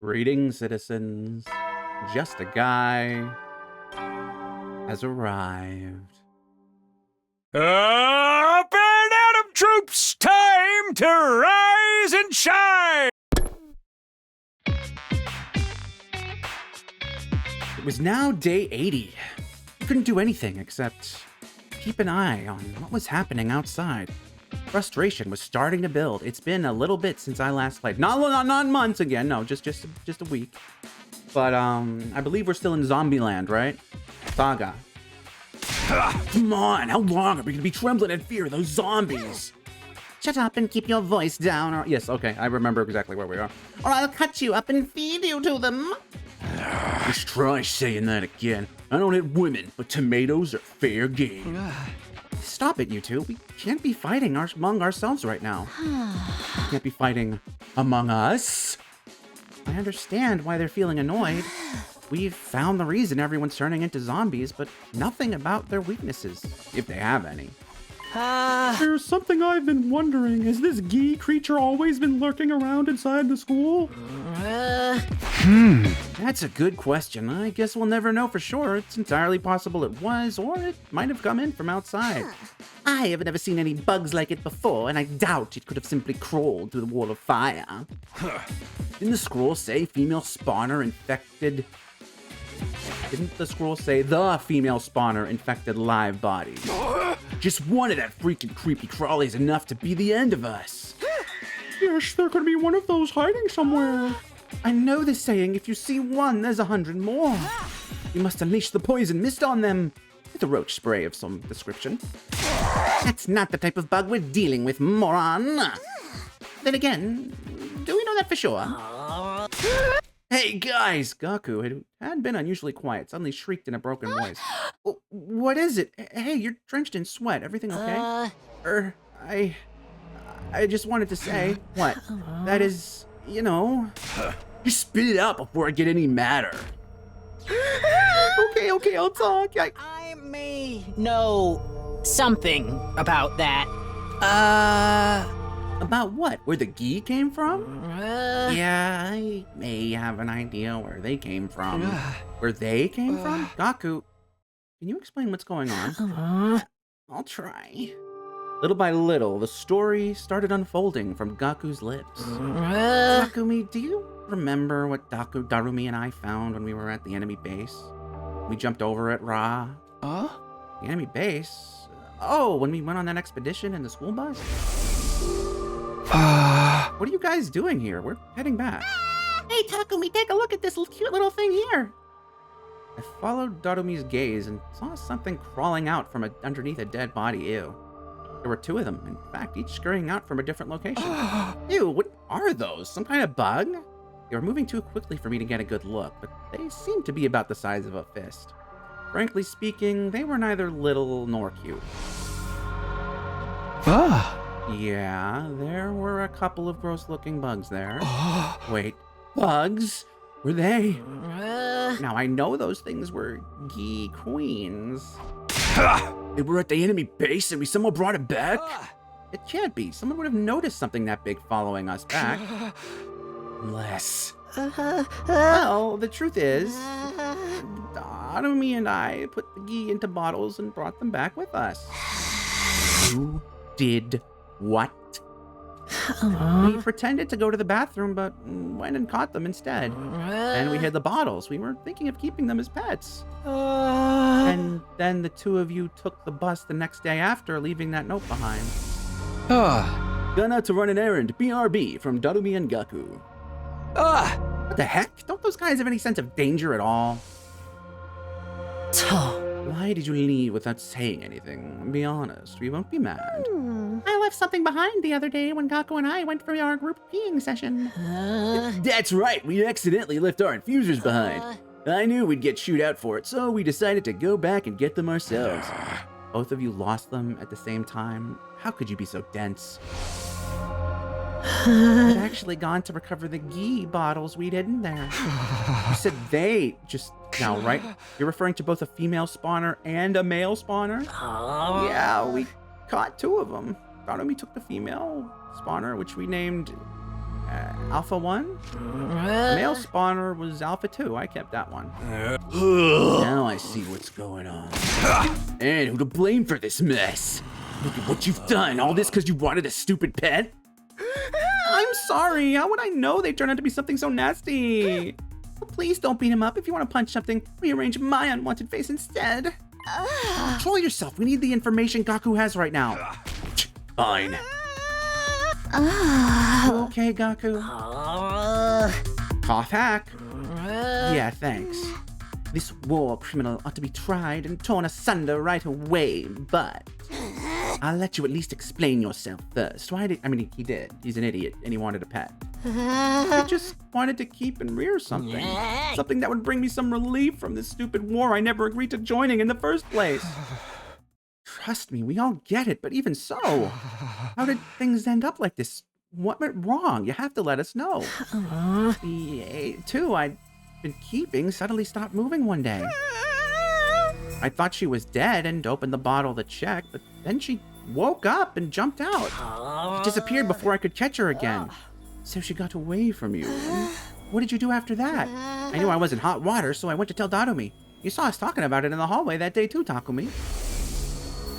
Greetings, citizens. Justiguy has arrived. Up and Adam troops, time to rise and shine! It was now day 80. We couldn't do anything except keep an eye on what was happening outside. Frustration was starting to build. It's been a little bit since I last played. Not months again. No, just a week. But I believe we're still in Zombieland, right? Saga. Come on, how long are we gonna be trembling in fear of those zombies? Shut up and keep your voice down, or Yes, okay, I remember exactly where we are. I'll cut you up and feed you to them. Just try saying that again. I don't hit women, but tomatoes are fair game. Stop it, you two. We can't be fighting among ourselves right now. We can't be fighting among us. I understand why they're feeling annoyed. We've found the reason everyone's turning into zombies, but nothing about their weaknesses, if they have any. There's something I've been wondering. Has this Gi creature always been lurking around inside the school? That's a good question. I guess we'll never know for sure. It's entirely possible it was, or it might have come in from outside. I have never seen any bugs like it before, and I doubt it could have simply crawled through the wall of fire. Didn't the scroll say female spawner infected? Didn't the scroll say the female spawner infected live bodies? Just one of that freaking creepy crawlies enough to be the end of us. Yes, there could be one of those hiding somewhere. I know the saying, if you see one, there's 100 more. We must unleash the poison mist on them. With a roach spray of some description. That's not the type of bug we're dealing with, moron. Then again, do we know that for sure? Hey guys! Gaku, who had been unusually quiet, suddenly shrieked in a broken voice. What is it? Hey, you're drenched in sweat. Everything okay? I just wanted to say, what? That is, you know... Just spit it out before I get any madder. Okay, I'll talk. I may know something about that. About what? Where the Gi came from? Yeah, I may have an idea where they came from. Where they came from? Gaku, can you explain what's going on? I'll try. Little by little, the story started unfolding from Gaku's lips. Takumi, do you remember what Darumi and I found when we were at the enemy base? We jumped over at Ra. The enemy base? Oh, when we went on that expedition in the school bus? What are you guys doing here? We're heading back. Hey, Takumi, take a look at this cute little thing here. I followed Darumi's gaze and saw something crawling out from underneath a dead body. Ew. There were two of them, in fact, each scurrying out from a different location. Ew, what are those? Some kind of bug? They were moving too quickly for me to get a good look, but they seemed to be about the size of a fist. Frankly speaking, they were neither little nor cute. Yeah, there were a couple of gross-looking bugs there. Wait, bugs? Were they? Now, I know those things were Gi queens. They were at the enemy base and we somehow brought it back? It can't be. Someone would have noticed something that big following us back. Unless... Well, the truth is, Arumi and I put the Gi into bottles and brought them back with us. You did what? We pretended to go to the bathroom, but went and caught them instead. And we hid the bottles. We were thinking of keeping them as pets. And then the two of you took the bus the next day after, leaving that note behind. Gone out to run an errand. BRB from Darumi and Gaku. What the heck? Don't those guys have any sense of danger at all? Why did you leave without saying anything? Be honest, we won't be mad. I left something behind the other day when Gaku and I went for our group peeing session. That's right, we accidentally left our infusers behind. I knew we'd get chewed out for it, so we decided to go back and get them ourselves. Both of you lost them at the same time? How could you be so dense? I'd actually gone to recover the Gi bottles we'd hidden there. You said they just now, right? You're referring to both a female spawner and a male spawner? Yeah, we caught two of them. Darumi took the female spawner, which we named Alpha 1. The male spawner was Alpha 2. I kept that one. Now I see what's going on. And who to blame for this mess? Look at what you've done. All this because you wanted a stupid pet? I'm sorry. How would I know they turned out to be something so nasty? Well, please don't beat him up. If you want to punch something, rearrange my unwanted face instead. Control yourself. We need the information Gaku has right now. Fine. Okay, Gaku. Cough hack. Yeah, thanks. This war criminal ought to be tried and torn asunder right away, but I'll let you at least explain yourself first. Why did, I mean, he did. He's an idiot, and he wanted a pet. He just wanted to keep and rear something. Something that would bring me some relief from this stupid war I never agreed to joining in the first place. Trust me, we all get it, but even so, how did things end up like this? What went wrong? You have to let us know. The A2 I'd been keeping suddenly stopped moving one day. I thought she was dead and opened the bottle to check, but then she woke up and jumped out. She disappeared before I could catch her again. So she got away from you. What did you do after that? I knew I was in hot water, so I went to tell Darumi. You saw us talking about it in the hallway that day too, Takumi.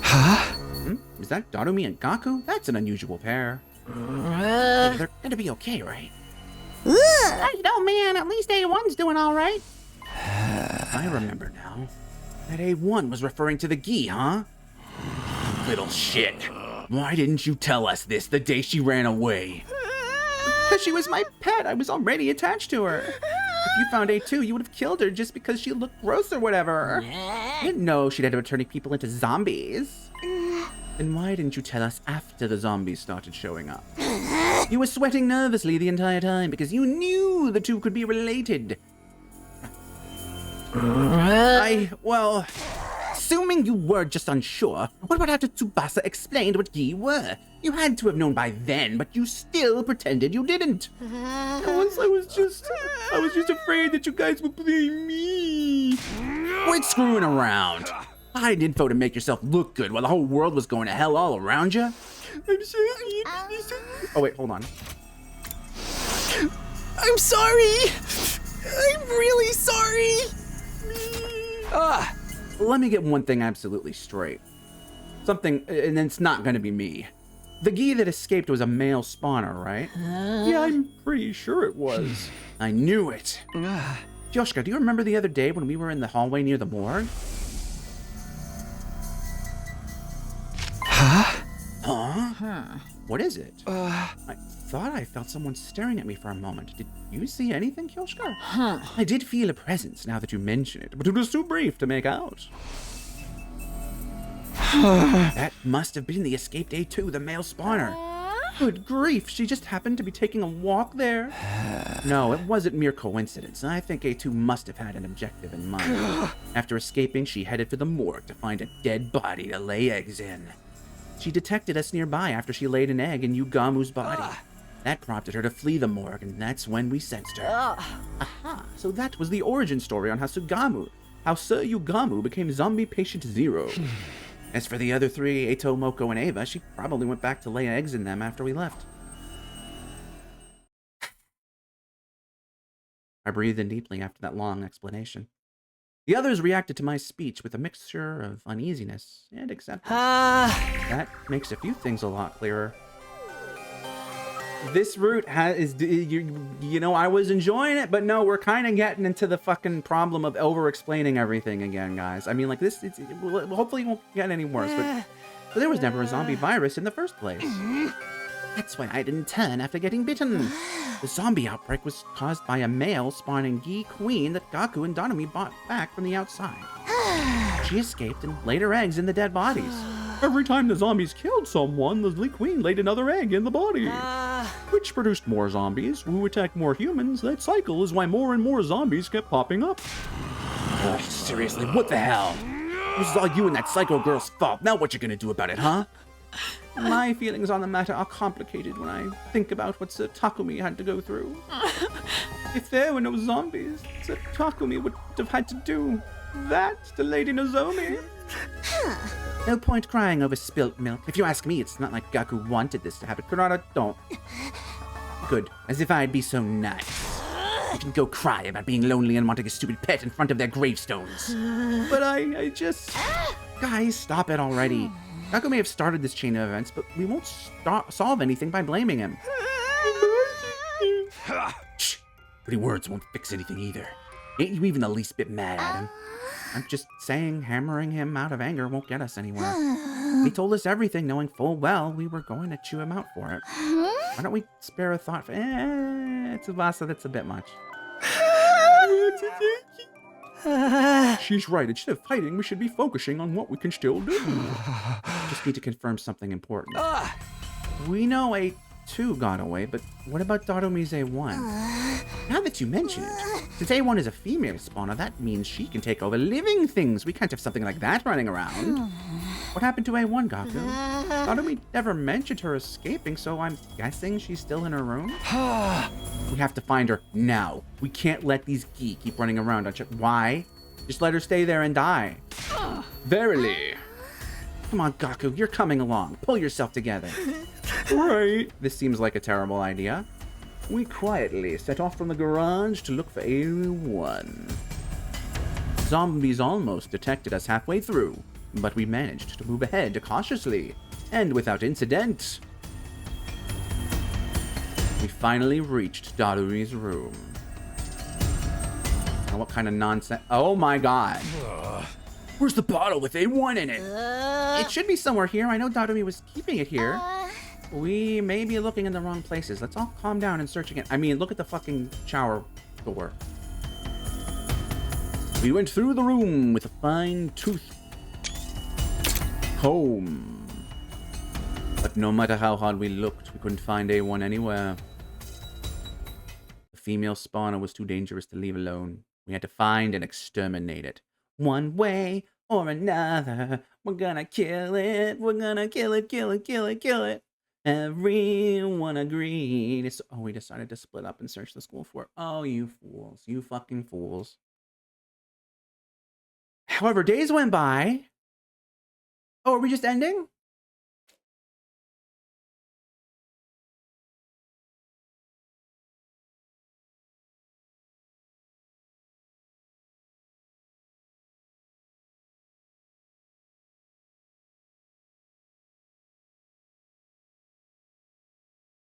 Huh? Is that Darumi and Gaku? That's an unusual pair. They're gonna be okay, right? You know, man, at least A1's doing all right. I remember now. That A1 was referring to the Gi, huh? Little shit. Why didn't you tell us this the day she ran away? Because she was my pet. I was already attached to her. If you found A2, you would have killed her just because she looked gross or whatever. I didn't know she'd end up turning people into zombies. Then why didn't you tell us after the zombies started showing up? You were sweating nervously the entire time because you knew the two could be related. Well, assuming you were just unsure, what about after Tsubasa explained what Gi were? You had to have known by then, but you still pretended you didn't. Once I was just afraid that you guys would blame me. Quit screwing around. Hide info to make yourself look good while the whole world was going to hell all around you. I'm sorry. Oh wait, hold on. I'm sorry. I'm really sorry. Let me get one thing absolutely straight. Something, and it's not gonna be me. The Gi that escaped was a male spawner, right? Yeah, I'm pretty sure it was. I knew it. Yoshika, do you remember the other day when we were in the hallway near the morgue? Huh? What is it? I thought I felt someone staring at me for a moment. Did you see anything, Kyoshka? I did feel a presence now that you mention it, but it was too brief to make out. That must have been the escaped A2, the male spawner. Good grief, she just happened to be taking a walk there. No, it wasn't mere coincidence. I think A2 must have had an objective in mind. After escaping, she headed for the morgue to find a dead body to lay eggs in. She detected us nearby after she laid an egg in Yugamu's body. That prompted her to flee the morgue, and that's when we sensed her. Aha, so that was the origin story on how Sir Yugamu became zombie patient 0. As for the other three, Eito, Moko, and Ava, she probably went back to lay eggs in them after we left. I breathed in deeply after that long explanation. The others reacted to my speech with a mixture of uneasiness and acceptance. That makes a few things a lot clearer. This route you know, I was enjoying it, but no, we're kind of getting into the fucking problem of over-explaining everything again, guys. I mean, like, this, hopefully it won't get any worse, but there was never a zombie virus in the first place. That's why I didn't turn after getting bitten. The zombie outbreak was caused by a male spawning Gi queen that Gaku and Darumi brought back from the outside. She escaped and laid her eggs in the dead bodies. Every time the zombies killed someone, the Lee Queen laid another egg in the body, which produced more zombies who attacked more humans. That cycle is why more and more zombies kept popping up. Seriously, what the hell? This is all you and that psycho girl's fault. Now what you gonna do about it, huh? My feelings on the matter are complicated when I think about what Sir Takumi had to go through. If there were no zombies, Sir Takumi would have had to do that to Lady Nozomi. No point crying over spilt milk. If you ask me, it's not like Gaku wanted this to happen. Kurata, don't. Good. As if I'd be so nice. can go cry about being lonely and wanting a stupid pet in front of their gravestones. But I just... Guys, stop it already. Gaku may have started this chain of events, but we won't solve anything by blaming him. Shh! Pretty words won't fix anything either. Ain't you even the least bit mad at him? I'm just saying hammering him out of anger won't get us anywhere. He told us everything, knowing full well we were going to chew him out for it. Why don't we spare a thought for... Tsubasa, that's a bit much. She's right. Instead of fighting, we should be focusing on what we can still do. Just need to confirm something important. We know A2 got away, but what about Darumi's A1? Now that you mention it, since A1 is a female spawner, that means she can take over living things. We can't have something like that running around. What happened to A1, Gaku? Darumi never mentioned her escaping, so I'm guessing she's still in her room? We have to find her now. We can't let these Gi keep running around. Why? Just let her stay there and die. Verily. Come on, Gaku, you're coming along. Pull yourself together. Right. This seems like a terrible idea. We quietly set off from the garage to look for A1. Zombies almost detected us halfway through, but we managed to move ahead cautiously and without incident. We finally reached Darumi's room. Now what kind of nonsense? Oh my god. Where's the bottle with A1 in it? It should be somewhere here. I know Darumi was keeping it here. We may be looking in the wrong places. Let's all calm down and search again. I mean, look at the fucking shower door. We went through the room with a fine-tooth comb. But no matter how hard we looked, we couldn't find A1 anywhere. The female spawner was too dangerous to leave alone. We had to find and exterminate it. One way or another, we're gonna kill it. We're gonna kill it, kill it, kill it, kill it. Everyone agreed. Oh, we decided to split up and search the school for it. Oh, you fools. You fucking fools. However, days went by. Oh, are we just ending?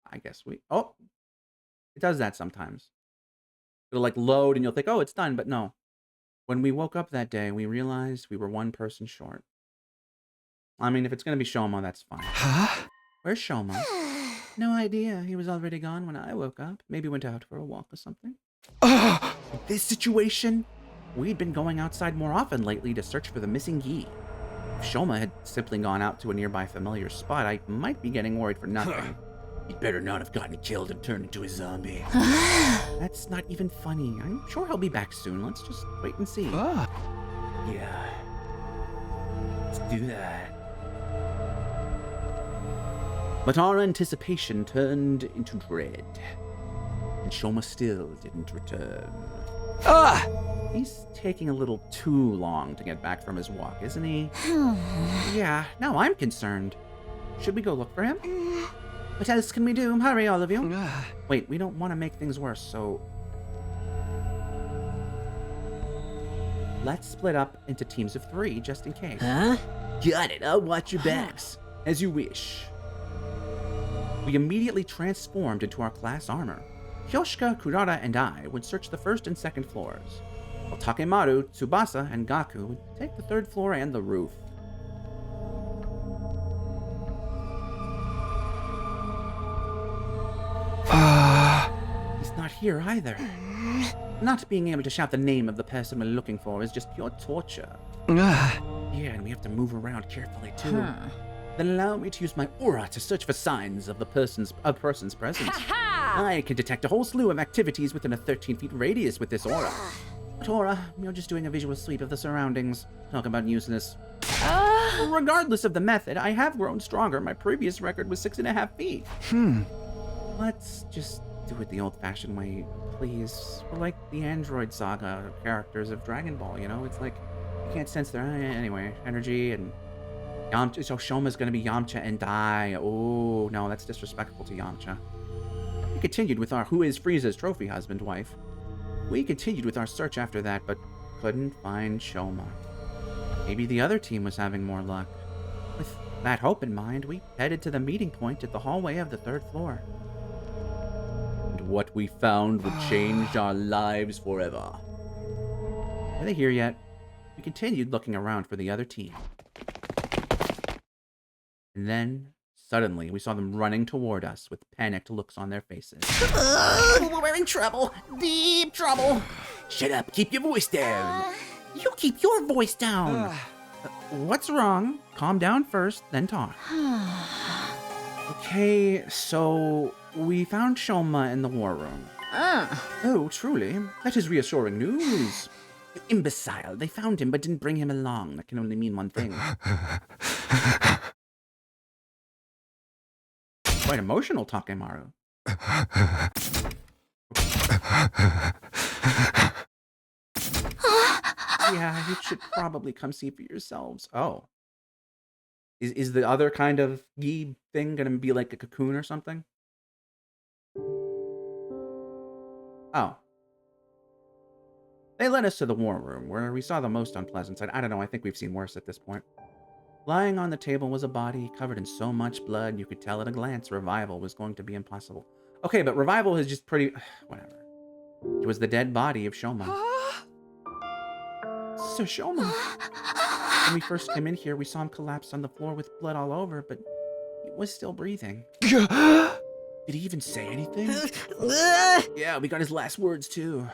I guess we... Oh! It does that sometimes. It'll like load and you'll think, oh, it's done, but no. When we woke up that day, we realized we were one person short. I mean, if it's going to be Shoma, that's fine. Huh? Where's Shoma? No idea. He was already gone when I woke up. Maybe went out for a walk or something. This situation, we'd been going outside more often lately to search for the missing Gi. If Shoma had simply gone out to a nearby familiar spot, I might be getting worried for nothing. He'd better not have gotten killed and turned into a zombie. That's not even funny. I'm sure he'll be back soon. Let's just wait and see. Yeah. Let's do that. But our anticipation turned into dread. And Shoma still didn't return. He's taking a little too long to get back from his walk, isn't he? Yeah, now I'm concerned. Should we go look for him? What else can we do? Hurry, all of you. Wait, we don't want to make things worse, so... Let's split up into teams of 3, just in case. Huh? Got it. I'll watch your backs. As you wish. We immediately transformed into our class armor. Hyoshika, Kurara, and I would search the first and second floors, while Takemaru, Tsubasa, and Gaku would take the third floor and the roof. He's not here either. Not being able to shout the name of the person we're looking for is just pure torture. Yeah, and we have to move around carefully too. Then allow me to use my aura to search for signs of the person's presence. I can detect a whole slew of activities within a 13-feet radius with this aura. But aura, you're just doing a visual sweep of the surroundings. Talk about useless. Regardless of the method, I have grown stronger. My previous record was 6.5 feet. Let's just do it the old-fashioned way, please. We're like the Android Saga characters of Dragon Ball, you know? It's like, you can't sense their, anyway, energy, and Yamcha, so Shoma's gonna be Yamcha and die. Oh, no, that's disrespectful to Yamcha. We continued with our Who is Frieza's trophy husband wife. We continued with our search after that, but couldn't find Shoma. Maybe the other team was having more luck. With that hope in mind, we headed to the meeting point at the hallway of the 3rd floor. And what we found would change our lives forever. Are they here yet? We continued looking around for the other team. And then, suddenly, we saw them running toward us with panicked looks on their faces. We're in trouble. Deep trouble. Shut up, keep your voice down. You keep your voice down. What's wrong? Calm down first, then talk. Okay, so we found Shoma in the war room. Oh, truly? That is reassuring news. You imbecile. They found him but didn't bring him along. That can only mean one thing. Quite emotional, Takemaru. Yeah, you should probably come see for yourselves. Oh. Is the other kind of gi thing gonna be like a cocoon or something? Oh. They led us to the war room, where we saw the most unpleasant side. I don't know, I think we've seen worse at this point. Lying on the table was a body covered in so much blood, you could tell at a glance revival was going to be impossible. Okay, but revival is just pretty... whatever. It was the dead body of Shoma. Sir Shoma. When we first came in here, we saw him collapse on the floor with blood all over, but he was still breathing. Did he even say anything? Yeah, we got his last words, too.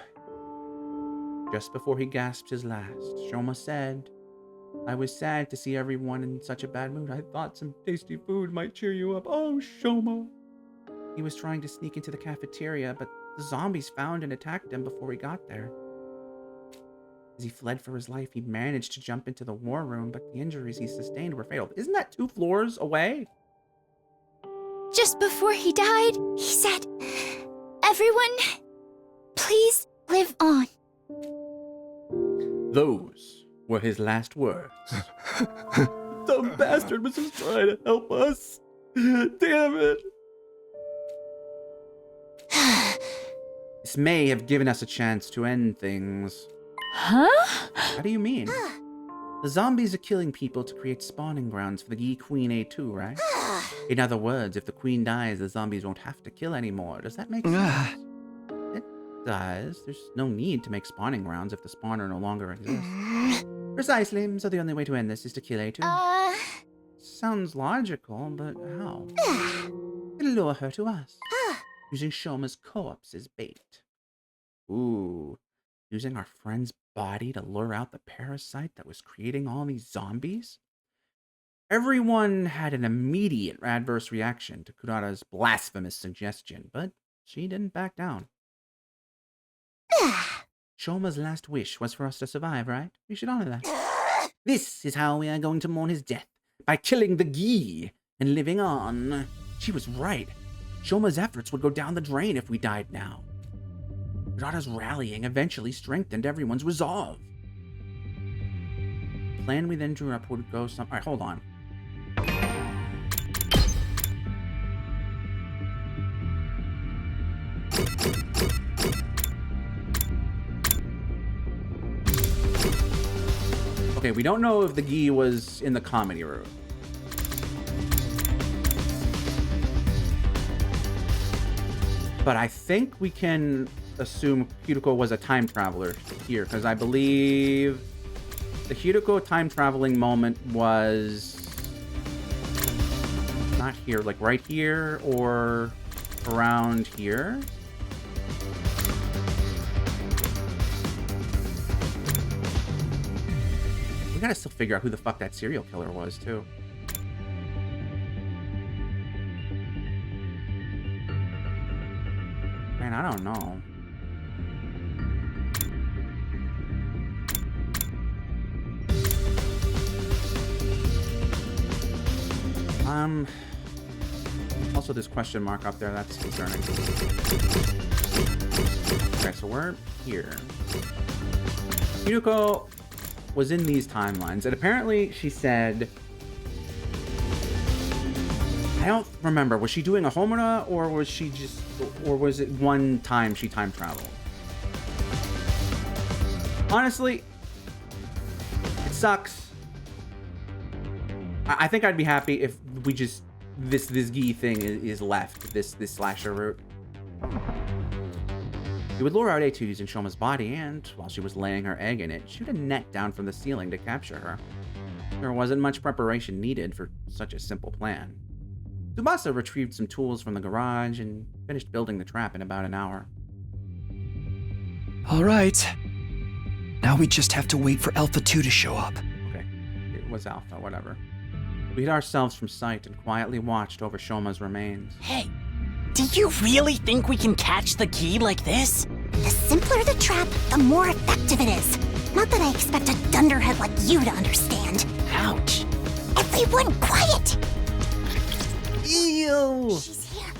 Just before he gasped his last, Shoma said, I was sad to see everyone in such a bad mood. I thought some tasty food might cheer you up. Oh, Shoma. He was trying to sneak into the cafeteria, but the zombies found and attacked him before he got there. As he fled for his life, he managed to jump into the war room, but the injuries he sustained were fatal. Isn't that 2 floors away? Just before he died, he said, everyone, please live on. Those were his last words. Dumb bastard was just trying to help us. Damn it. This may have given us a chance to end things. Huh? How do you mean? The zombies are killing people to create spawning grounds for the Yi Queen A2, right? In other words, if the queen dies, the zombies won't have to kill anymore. Does that make sense? It does. There's no need to make spawning grounds if the spawner no longer exists. Precisely, so the only way to end this is to kill A2. Sounds logical, but how? It'll lure her to us, using Shoma's corpse as bait. Ooh, using our friend's body to lure out the parasite that was creating all these zombies? Everyone had an immediate adverse reaction to Kurata's blasphemous suggestion, but she didn't back down. Shoma's last wish was for us to survive, right? We should honor that. This is how we are going to mourn his death, by killing the Gi and living on. She was right. Shoma's efforts would go down the drain if we died now. Kurata's rallying eventually strengthened everyone's resolve. The plan we then drew up would go some... Alright, hold on. Okay, we don't know if the Gi was in the comedy room. But I think we can assume Hideko was a time traveler here, because I believe the Hideko time traveling moment was not here, like right here or around here. We gotta still figure out who the fuck that serial killer was, too. Man, I don't know. Also this question mark up there, that's concerning. Okay, so we're here. Hideko was in these timelines, and apparently she said... I don't remember, was she doing a Homura, or was she just... or was it one time she time traveled? Honestly, it sucks. I think I'd be happy if we just this Gi thing is left. This slasher route. He would lure out A2 using Shoma's body, and while she was laying her egg in it, shoot a net down from the ceiling to capture her. There wasn't much preparation needed for such a simple plan. Tsubasa retrieved some tools from the garage and finished building the trap in about an hour. All right. Now we just have to wait for Alpha 2 to show up. Okay, it was Alpha, whatever. We hid ourselves from sight and quietly watched over Shoma's remains. Hey, do you really think we can catch the key like this? The simpler the trap, the more effective it is. Not that I expect a dunderhead like you to understand. Ouch. Everyone quiet! Ew! She's here.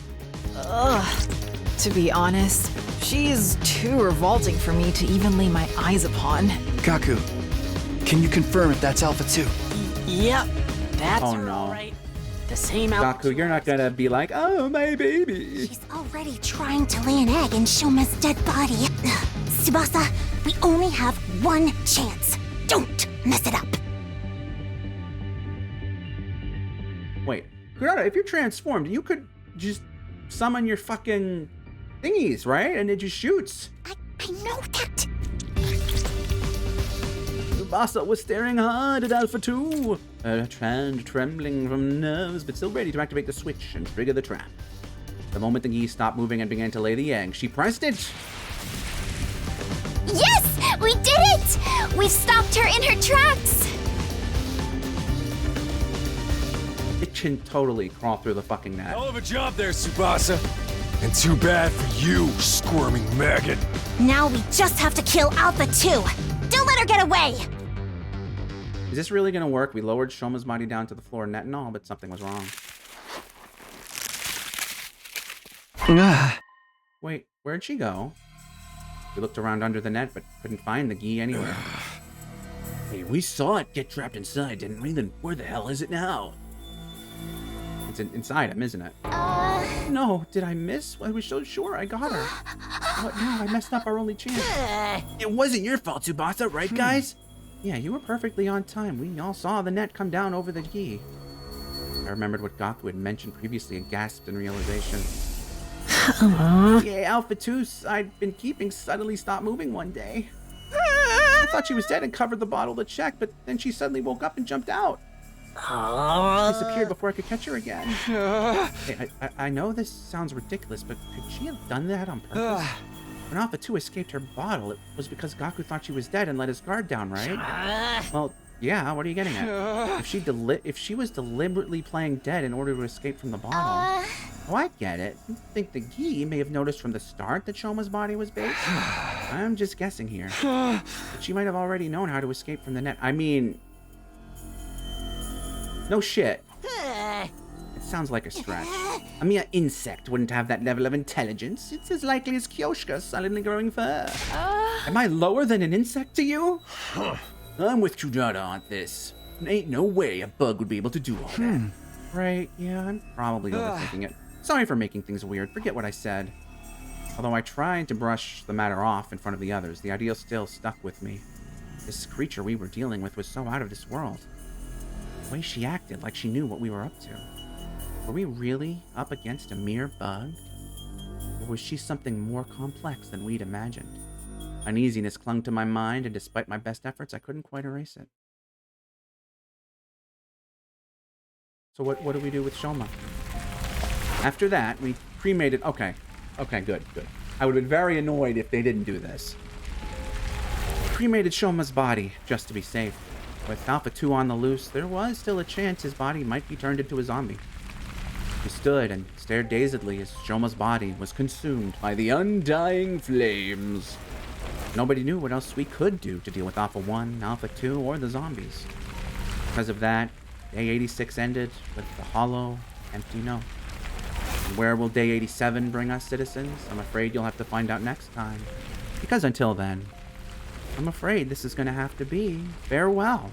Ugh. To be honest, she is too revolting for me to even lay my eyes upon. Gaku, can you confirm if that's Alpha 2? Yep, that's Oh, her, no. all right. The same Gaku, you're not gonna be like, oh, my baby. She's already trying to lay an egg in Shoma's dead body. Tsubasa, we only have one chance. Don't mess it up. Wait, Kurata, if you're transformed, you could just summon your fucking thingies, right? And it just shoots. I know that. Tsubasa was staring hard at Alpha 2, her hand trembling from nerves, but still ready to activate the switch and trigger the trap. The moment the Gi stopped moving and began to lay the egg, she pressed it. Yes! We did it! We've stopped her in her tracks! It can totally crawl through the fucking net. Hell of a job there, Tsubasa. And too bad for you, squirming maggot. Now we just have to kill Alpha 2. Don't let her get away. Is this really gonna work? We lowered Shoma's body down to the floor, net and all, but something was wrong. Wait, where'd she go? We looked around under the net, but couldn't find the Gi anywhere. Hey, we saw it get trapped inside, didn't we? Then where the hell is it now? It's inside him, isn't it? No, did I miss? I was so sure I got her. What now? I messed up our only chance. It wasn't your fault, Tsubasa, right, guys? Yeah, you were perfectly on time. We all saw the net come down over the Gi. I remembered what Gaku had mentioned previously and gasped in realization. Yeah, Alpha 2 I'd been keeping suddenly stopped moving one day. I thought she was dead and covered the bottle to check, but then she suddenly woke up and jumped out. She disappeared before I could catch her again. Hey, I know this sounds ridiculous, but could she have done that on purpose? When Alpha 2 escaped her bottle, it was because Gaku thought she was dead and let his guard down, right? Well, yeah, what are you getting at? If she was deliberately playing dead in order to escape from the bottle... Oh, I get it. You think the Gi may have noticed from the start that Shoma's body was bait? I'm just guessing here. But she might have already known how to escape from the net. I mean... No shit. It sounds like a stretch. A mere insect wouldn't have that level of intelligence. It's as likely as Kyoshka's silently growing fur. Am I lower than an insect to you? I'm with Kurata on this. Ain't no way a bug would be able to do all that. Right, yeah, I'm probably overthinking it. Sorry for making things weird. Forget what I said. Although I tried to brush the matter off in front of the others, the idea still stuck with me. This creature we were dealing with was so out of this world. The way she acted, like she knew what we were up to. Were we really up against a mere bug? Or was she something more complex than we'd imagined? Uneasiness clung to my mind, and despite my best efforts, I couldn't quite erase it. So what do we do with Shoma? After that, we cremated... Okay, good. I would have been very annoyed if they didn't do this. Cremated Shoma's body, just to be safe. With Alpha 2 on the loose, there was still a chance his body might be turned into a zombie. We stood and stared dazedly as Shoma's body was consumed by the undying flames. Nobody knew what else we could do to deal with Alpha 1, Alpha 2, or the zombies. Because of that, Day 86 ended with the hollow, empty note. And where will Day 87 bring us, citizens? I'm afraid you'll have to find out next time. Because until then, I'm afraid this is going to have to be farewell.